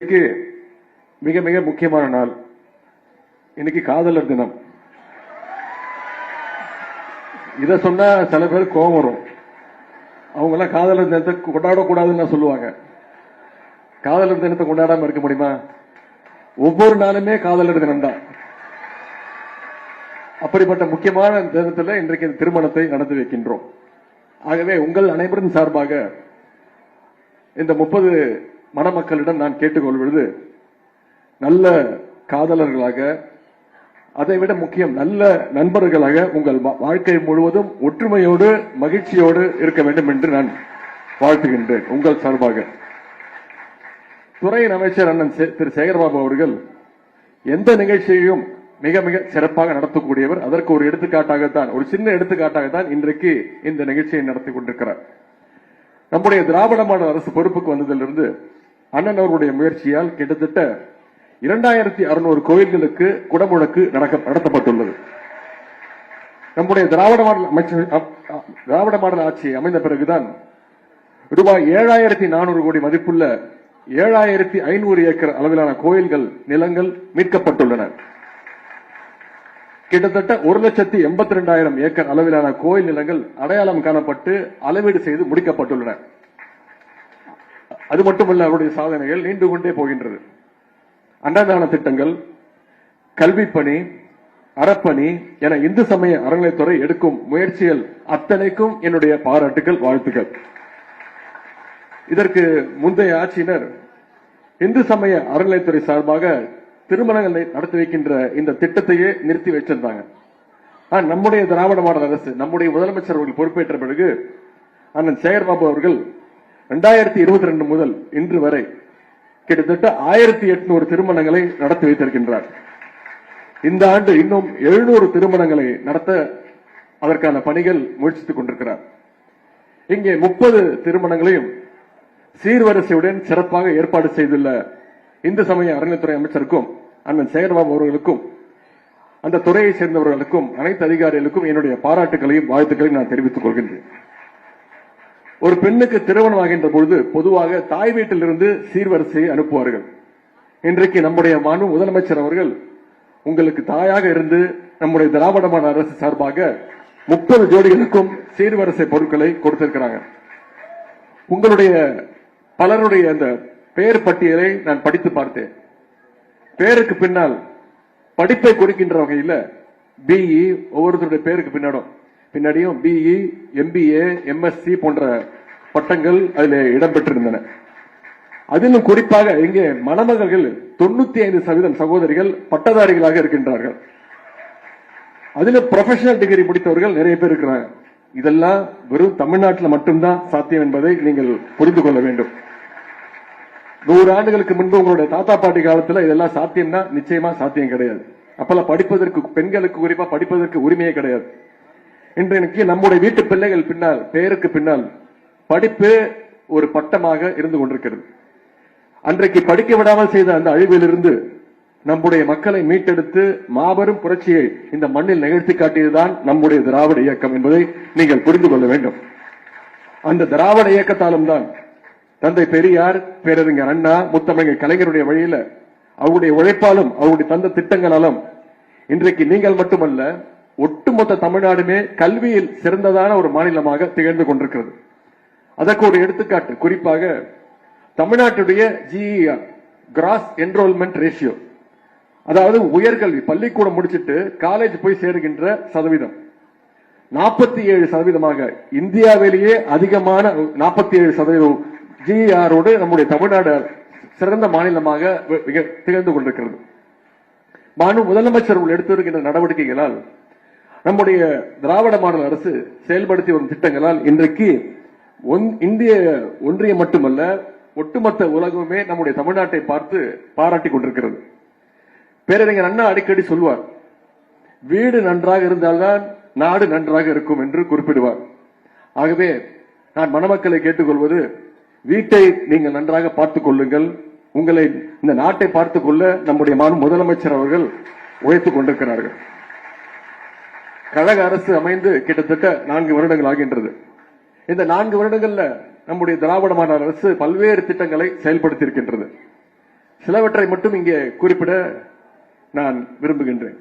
இன்னைக்கு மிக மிக முக்கியமான நாள். இன்னைக்கு காதலர் தினம். இத சொன்னா சில பேர் கோபம் வரும். அவங்க எல்லாம் காதலர் தினத்தை கொண்டாடக்கூடாதுன்னு சொல்லுவாங்க. காதலர் தினத்தை கொண்டாடாம இருக்க முடியுமா? ஒவ்வொரு நாளுமே காதலர் தினம் தான். அப்படிப்பட்ட முக்கியமான தினத்தில் இன்றைக்கு திருமணத்தை நடத்தி வைக்கின்றோம். ஆகவே உங்கள் அனைவரின் சார்பாக இந்த 30 மணமக்களிடம் நான் கேட்டுக்கொள்வது, நல்ல காதலர்களாக, அதைவிட முக்கியம் நல்ல நண்பர்களாக உங்கள் வாழ்க்கை முழுவதும் ஒற்றுமையோடு மகிழ்ச்சியோடு இருக்க வேண்டும் என்று நான் வாழ்த்துகின்றேன். உங்கள் சார்பாக துறையின் அமைச்சர் அண்ணன் திரு சேகர்பாபு அவர்கள் எந்த நிகழ்ச்சியையும் மிக மிக சிறப்பாக நடத்தக்கூடியவர். அதற்கு ஒரு எடுத்துக்காட்டாகத்தான், ஒரு சின்ன எடுத்துக்காட்டாகத்தான் இன்றைக்கு இந்த நிகழ்ச்சியை நடத்தி கொண்டிருக்கிறார். நம்முடைய திராவிட மாடல் அரசு பொறுப்புக்கு வந்ததிலிருந்து அண்ணன் அவர்களுடைய முயற்சியால் கிட்டத்தட்ட 2600 கோயில்களுக்கு குடமுழக்கு நடத்தப்பட்டுள்ளது. நம்முடைய திராவிட மாடல் ஆட்சி அமைந்த பிறகுதான் ரூபாய் 7400 கோடி மதிப்புள்ள 7500 ஏக்கர் அளவிலான கோயில்கள் நிலங்கள் மீட்கப்பட்டுள்ளன. கிட்டத்தட்ட 1,82,000 ஏக்கர் அளவிலான கோயில் நிலங்கள் அடையாளம் காணப்பட்டு அளவீடு செய்து முடிக்கப்பட்டுள்ளன. அது மட்டுமல்ல, அவருடைய சாதனைகள் நீண்டு கொண்டே போகின்றது. அன்னதான திட்டங்கள், கல்விப்பணி, அறப்பணி என இந்து சமய அறநிலைத்துறை எடுக்கும் முயற்சிகள் அத்தனைக்கும் என்னுடைய பாராட்டுகள், வாழ்த்துக்கள். இதற்கு முந்தைய ஆட்சியினர் இந்து சமய அறநிலைத்துறை சார்பாக திருமணங்களை நடத்தி வைக்கின்ற இந்த திட்டத்தையே நிறுத்தி வச்சிருந்தாங்க. நம்முடைய திராவிட மாடல் அரசு, நம்முடைய முதலமைச்சர் அவர்கள் பொறுப்பேற்ற பிறகு அண்ணன் சேகர்பாபு அவர்கள் 2022 முதல் இன்று வரை கிட்டத்தட்ட 1800 திருமணங்களை நடத்தி வைத்திருக்கின்றார். இந்த ஆண்டு இன்னும் 700 திருமணங்களை நடத்த அதற்கான பணிகள் முயற்சித்துக் கொண்டிருக்கிறார். இங்கே 30 திருமணங்களையும் சீர்வரிசையுடன் சிறப்பாக ஏற்பாடு செய்துள்ள இந்து சமய அறநிலைத்துறை அமைச்சருக்கும் அண்ணன் சேகர்பாபு அவர்களுக்கும் அந்த துறையை சேர்ந்தவர்களுக்கும் அனைத்து அதிகாரிகளுக்கும் என்னுடைய பாராட்டுகளையும் வாழ்த்துக்களையும் நான் தெரிவித்துக் கொள்கின்றேன். ஒரு பெண்ணுக்கு திருமணம் ஆகின்ற பொழுது பொதுவாக தாய் வீட்டிலிருந்து சீர்வரிசையை அனுப்புவார்கள். இன்றைக்கு நம்முடைய மாண்பு முதலமைச்சர் அவர்கள் உங்களுக்கு தாயாக இருந்து நம்முடைய திராவிட மாடல் அரசு சார்பாக 30 ஜோடிகளுக்கும் சீர்வரிசை பொருட்களை கொடுத்திருக்கிறாங்க. உங்களுடைய பலருடைய அந்த பெயர் பட்டியலை நான் படித்து பார்த்தேன். பேருக்கு பின்னால் படிப்பை குறிக்கின்ற வகையில் பிஇ, ஒவ்வொருத்தருடைய பேருக்கு பின்னாடியும் பிஇ, எம்பிஏ, எம்எஸ்சி போன்ற பட்டங்கள் அதில் இடம்பெற்றிருந்தன. அதிலும் குறிப்பாக இங்கே மணமகள்கள் 95% சகோதரிகள் பட்டதாரிகளாக இருக்கின்றார்கள். அதில் ப்ரொஃபஷனல் டிகிரி முடித்தவர்கள் நிறைய பேர் இருக்கிறாங்க. இதெல்லாம் வெறும் தமிழ்நாட்டில் மட்டும்தான் சாத்தியம் என்பதை நீங்கள் புரிந்து கொள்ள வேண்டும். 100 ஆண்டுகளுக்கு முன்பு உங்களுடைய தாத்தா பாட்டி காலத்தில் இதெல்லாம் சாத்தியம்னா நிச்சயமா சாத்தியம் கிடையாது. அப்பெல்லாம் படிப்பதற்கு, பெண்களுக்கு குறிப்பா படிப்பதற்கு உரிமையே கிடையாது. இன்றைக்கு நம்முடைய வீட்டு பிள்ளைகள் பின்னால், பெயருக்கு பின்னால் படிப்பு ஒரு பட்டமாக இருந்து கொண்டிருக்கிறது. அன்றைக்கு படிக்க விடாமல் செய்த அந்த அழிவிலிருந்து நம்முடைய மக்களை மீட்டெடுத்து மாபெரும் புரட்சியை இந்த மண்ணில் நிகழ்த்தி காட்டியதுதான் நம்முடைய திராவிட இயக்கம் என்பதை நீங்கள் புரிந்து கொள்ள வேண்டும். அந்த திராவிட இயக்கத்தாலும் தான் தந்தை பெரியார், பேரறிஞர் அண்ணா, முத்தமிழர் கலைஞருடைய வழியில அவருடைய உழைப்பாலும் அவருடைய தந்த திட்டங்களாலும் இன்றைக்கு நீங்கள் மட்டுமல்ல, ஒட்டுமொத்த தமிழ்நாடுமே கல்வியில் சிறந்ததான ஒரு மாநிலமாக திகழ்ந்து கொண்டிருக்கிறது. அதற்கு ஒரு எடுத்துக்காட்டு, குறிப்பாக தமிழ்நாட்டுடைய GER, கிராஸ் என்ரோல்மெண்ட் ரேஷியோ, அதாவது உயர்கல்வி பள்ளிக்கூடம் முடிச்சிட்டு காலேஜ் போய் சேருகின்ற சதவீதம் 47%. இந்தியாவிலேயே அதிகமான 47% GER-ஓடு நம்முடைய தமிழ்நாடு சிறந்த மாநிலமாக திகழ்ந்து கொண்டிருக்கிறது. முதலமைச்சர் எடுத்து வருகின்ற நடவடிக்கைகளால், நம்முடைய திராவிட மாடல் அரசு செயல்படுத்தி வரும் திட்டங்களால் இன்றைக்கு இந்திய ஒன்றியம் மட்டுமல்ல, ஒட்டுமொத்த உலகமே நம்முடைய தமிழ்நாட்டை பார்த்து பாராட்டி கொண்டிருக்கிறது. பேரறிஞர் அண்ணா அடிக்கடி சொல்வார், வீடு நன்றாக இருந்தால்தான் நாடு நன்றாக இருக்கும் என்று குறிப்பிடுவார். ஆகவே நான் மணமக்களை கேட்டுக்கொள்வது, வீட்டை நீங்கள் நன்றாக பார்த்துக் கொள்ளுங்கள். உங்களை, இந்த நாட்டை பார்த்துக் கொள்ள நம்முடைய முதலமைச்சர் அவர்கள் உழைத்துக் கொண்டிருக்கிறார்கள். கழக அரசு அமைந்து கிட்டத்தட்ட 4 வருடங்கள் ஆகின்றது. இந்த 4 வருடங்கள்ல நம்முடைய திராவிட மாடல் அரசு பல்வேறு திட்டங்களை செயல்படுத்தி இருக்கின்றது. சிலவற்றை மட்டும் இங்கே குறிப்பிட நான் விரும்புகின்றேன்.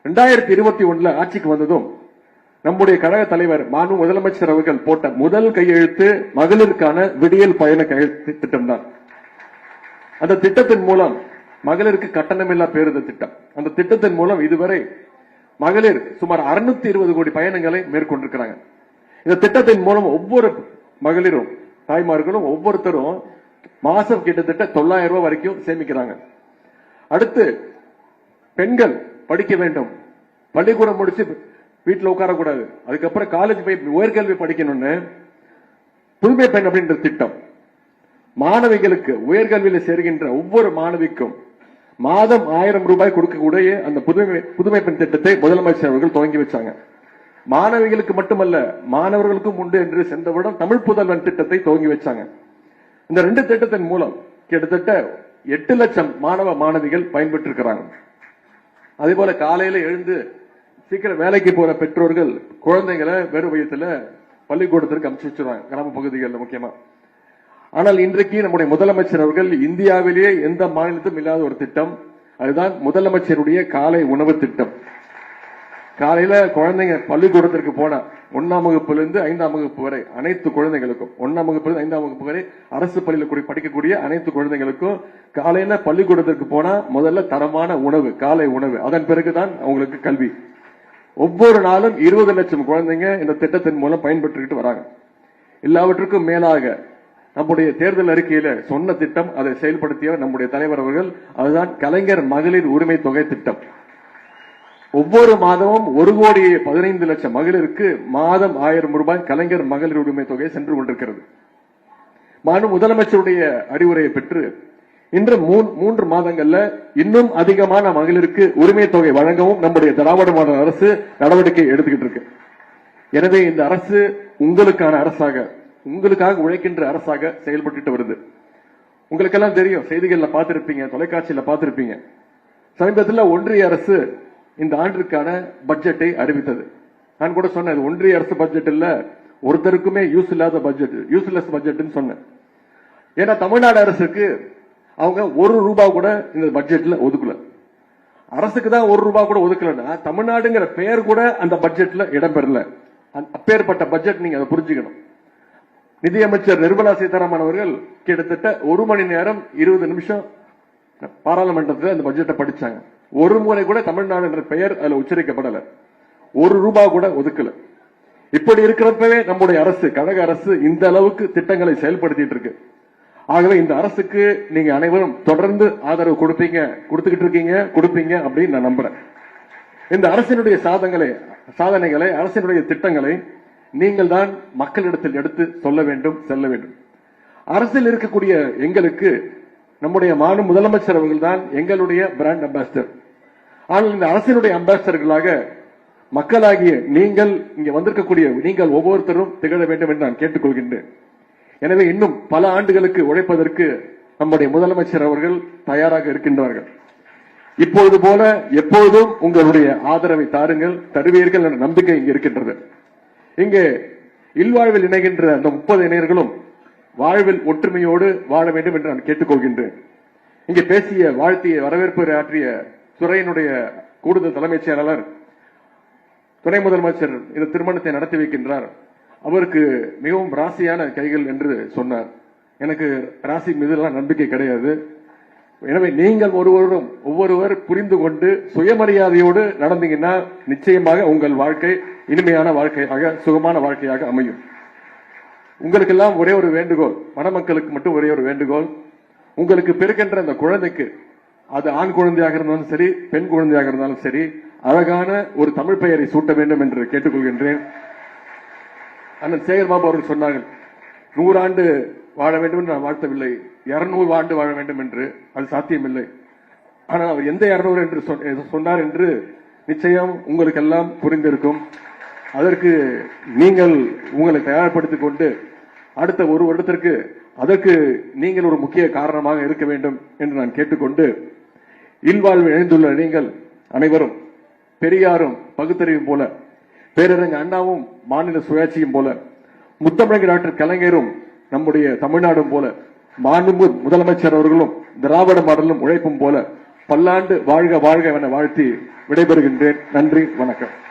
2021 ஆட்சிக்கு வந்ததும் நம்முடைய கழக தலைவர் மாண்பு முதலமைச்சர் அவர்கள் போட்ட முதல் கையெழுத்து மகளிருக்கான விடியல் பயண கையெழுத்து திட்டம் தான். அந்த திட்டத்தின் மூலம் மகளிருக்கு கட்டணமில்லா பேருந்து திட்டம். அந்த திட்டத்தின் மூலம் இதுவரை மகளிர் சுமார் 620 கோடி பயணங்களை மேற்கொண்டிருக்கிறாங்க. இந்த திட்டத்தின் மூலம் ஒவ்வொரு மகளிரும் தாய்மார்களும் ஒவ்வொருத்தரும் மாசம் கிட்டத்தட்ட 900 ரூபாய் வரைக்கும் சேமிக்கிறாங்க. அடுத்து பெண்கள் படிக்க வேண்டும், பள்ளிக்கூடம் முடிச்சு வீட்டில் உட்காரக்கூடாது, அதுக்கப்புறம் காலேஜ் போய் உயர்கல்வி படிக்கணும்னு புதுமை பெண் அப்படின்ற திட்டம். மாணவிகளுக்கு உயர்கல்வியில் சேர்கின்ற ஒவ்வொரு மாணவிக்கும் மாதம் 1000 ரூபாய் கொடுக்கக்கூடிய அந்த புதுமை பெண் திட்டத்தை முதலமைச்சர் அவர்கள் துவங்கி வச்சாங்க. மாணவிகளுக்கு மட்டுமல்ல, மாணவர்களுக்கும் உண்டு என்று சென்ற வருடம் தமிழ் புதல்வன் திட்டத்தை துவங்கி வச்சாங்க. இந்த 2 திட்டத்தின் மூலம் கிட்டத்தட்ட 8 லட்சம் மாணவ மாணவிகள் பயன்பெற்றிருக்கிறாங்க. அதே போல காலையில எழுந்து சீக்கிரம் வேலைக்கு போற பெற்றோர்கள் குழந்தைகளை வெறும் வயசுல பள்ளிக்கூடத்திற்கு அனுப்பிச்சு வச்சிருவாங்க, கிராம பகுதிகளில் முக்கியமா. ஆனால் இன்றைக்கு நம்முடைய முதலமைச்சர் அவர்கள் இந்தியாவிலேயே எந்த மாநிலத்திலும் இல்லாத ஒரு திட்டம், அதுதான் முதலமைச்சருடைய காலை உணவு திட்டம். காலையில குழந்தைங்க பள்ளிக்கூடத்திற்கு போனா 1ஆம் வகுப்பிலிருந்து 5ஆம் வகுப்பு வரை அனைத்து குழந்தைகளுக்கும், 1ஆம் வகுப்பிலிருந்து 5ஆம் வகுப்பு வரை அரசு பள்ளியில் படிக்கக்கூடிய அனைத்து குழந்தைகளுக்கும் காலையில பள்ளிக்கூடத்திற்கு போனா முதல்ல தரமான உணவு, காலை உணவு, அதன் பிறகுதான் அவங்களுக்கு கல்வி. ஒவ்வொரு நாளும் 20 லட்சம் குழந்தைங்க இந்த திட்டத்தின் மூலம் பயன்பெற்றுக்கிட்டு வராங்க. எல்லாவற்றுக்கும் மேலாக நம்முடைய தேர்தல் அறிக்கையில சொன்ன திட்டம், அதை செயல்படுத்திய நம்முடைய தலைவர் அவர்கள், அதுதான் கலைஞர் மகளிர் உரிமை தொகை திட்டம். ஒவ்வொரு மாதமும் 1,15,00,000 மகளிருக்கு மாதம் 1000 ரூபாய் கலைஞர் மகளிர் உரிமை தொகை சென்று கொண்டிருக்கிறது. மாண்பு முதலமைச்சருடைய அறிவுரையை பெற்று இன்று 3 மாதங்கள்ல இன்னும் அதிகமான மகளிருக்கு உரிமை தொகை வழங்கவும் நம்முடைய திராவிட மாடல் அரசு நடவடிக்கை எடுத்துக்கிட்டு இருக்கு. எனவே இந்த அரசு உங்களுக்கான அரசாக, உங்களுக்காக உழைக்கின்ற அரசாக செயல்பட்டு வருது. உங்களுக்கெல்லாம் தெரியும், செய்திகள்ல பார்த்திருப்பீங்க, தொலைக்காட்சியில பார்த்திருப்பீங்க. சமீபத்தில் ஒன்றிய அரசு இந்த ஆண்டிற்கான பட்ஜெட்டை அறிவித்தது. நான் கூட சொன்னேன், ஒன்றிய அரசு பட்ஜெட் இல்ல, ஒருத்தருக்குமே யூஸ் இல்லாத பட்ஜெட், யூஸ்லெஸ் பட்ஜெட் சொன்னேன். ஏன்னா தமிழ்நாடு அரசுக்கு அவங்க 1 ரூபாய் கூட இந்த பட்ஜெட்ல ஒதுக்கல. அரசுக்கு தான் 1 ரூபாய் கூட ஒதுக்கலன்னா தமிழ்நாடுங்கிற பெயர் கூட அந்த பட்ஜெட்ல இடம்பெறல. அப்பேற்பட்ட பட்ஜெட், நீங்க அதை புரிஞ்சுக்கணும். நிதியமைச்சர் நிர்மலா சீதாராமன் அவர்கள் கிட்டத்தட்ட 1 மணி நேரம் 20 நிமிஷம் பாராளுமன்றத்தில் அந்த பட்ஜெட்டை படிச்சாங்க. ஒரு முறை கூட தமிழ்நாடு என்ற பெயர் அதுல உச்சரிக்கப்படல, 1 ரூபாய் கூட ஒதுக்கல. இப்படி இருக்கிறப்பவே நம்முடைய அரசு, கழக அரசு இந்த அளவுக்கு திட்டங்களை செயல்படுத்திட்டு இருக்கு. ஆகவே இந்த அரசுக்கு நீங்க அனைவரும் தொடர்ந்து ஆதரவு கொடுத்துக்கிட்டு இருக்கீங்க, கொடுப்பீங்க அப்படின்னு நான் நம்புறேன். இந்த அரசினுடைய சாதனைகளை, அரசினுடைய திட்டங்களை நீங்கள் தான் மக்களிடத்தில் எடுத்து சொல்ல வேண்டும், செல்ல வேண்டும். அரசில் இருக்கக்கூடிய எங்களுக்கு நம்முடைய மாநில முதலமைச்சர் அவர்கள் தான் எங்களுடைய பிராண்ட் அம்பாசிடர். ஆனால் இந்த அரசினுடைய அம்பாசிடர்களாக மக்களாகிய நீங்கள், இங்க வந்திருக்கக்கூடிய நீங்கள் ஒவ்வொருத்தரும் திகழ வேண்டும் என்று நான் கேட்டுக்கொள்கின்றேன். எனவே இன்னும் பல ஆண்டுகளுக்கு உழைப்பதற்கு நம்முடைய முதலமைச்சர் அவர்கள் தயாராக இருக்கின்றார்கள். இப்பொழுது போல எப்பொழுதும் உங்களுடைய ஆதரவை தாருங்கள், தருவீர்கள் என்ற நம்பிக்கை இங்கு இருக்கின்றது. இங்கே இல்வாழ்வில் இணைகின்ற அந்த 30 இணையர்களும் வாழ்வில் ஒற்றுமையோடு வாழ வேண்டும் என்று நான் கேட்டுக்கொள்கின்றேன். இங்கே பேசிய, வாழ்த்திய, வரவேற்பு ஆற்றிய துறையினுடைய கூடுதல் தலைமைச் செயலாளர், துணை முதலமைச்சர் இந்த திருமணத்தை நடத்தி வைக்கின்றார். அவருக்கு மிகவும் ராசியான கைகள் என்று சொன்னார். எனக்கு ராசி மீது நம்பிக்கை கிடையாது. எனவே நீங்கள் ஒவ்வொருவர் புரிந்து கொண்டு சுயமரியாதையோடு நடந்தீங்கன்னா நிச்சயமாக உங்கள் வாழ்க்கை இனிமையான வாழ்க்கையாக, சுகமான வாழ்க்கையாக அமையும். உங்களுக்கெல்லாம் ஒரே ஒரு வேண்டுகோள், மணமக்களுக்கு மட்டும் ஒரே ஒரு வேண்டுகோள், உங்களுக்கு பிறக்கின்ற அந்த குழந்தைக்கு, அது ஆண் குழந்தையாக இருந்தாலும் சரி, பெண் குழந்தையாக இருந்தாலும் சரி, அழகான ஒரு தமிழ் பெயரை சூட்ட வேண்டும் என்று கேட்டுக்கொள்கின்றேன். அண்ணன் சேகர்பாபு அவர்கள் சொன்னார்கள், 100 ஆண்டு வாழ வேண்டும் என்று நான் வாழ்த்தவில்லை, 200 ஆண்டு வாழ வேண்டும் என்று. அது சாத்தியமில்லை. ஆனால் அவர் எந்த 200 என்று சொன்னார் என்று நிச்சயம் உங்களுக்கெல்லாம் புரிந்திருக்கும். அதற்கு நீங்கள் உங்களை தயார்படுத்திக் கொண்டு அடுத்த 1 வருடத்திற்கு அதற்கு நீங்கள் ஒரு முக்கிய காரணமாக இருக்க வேண்டும் என்று நான் கேட்டுக்கொண்டு, இல்வாழ்வு இணைந்துள்ள நீங்கள் அனைவரும் பெரியாரும் பகுத்தறிவும் போல, பேரறிஞர் அண்ணாவும் மாநில சுயாட்சியும் போல, முத்தமிழர் டாக்டர் கலைஞரும் நம்முடைய தமிழ்நாடும் போல மாண்புமிகு முதலமைச்சர் அவர்களும் திராவிட மாடலும் உழைப்பும் போல பல்லாண்டு வாழ்க வாழ்க என வாழ்த்தி விடைபெறுகின்றேன். நன்றி, வணக்கம்.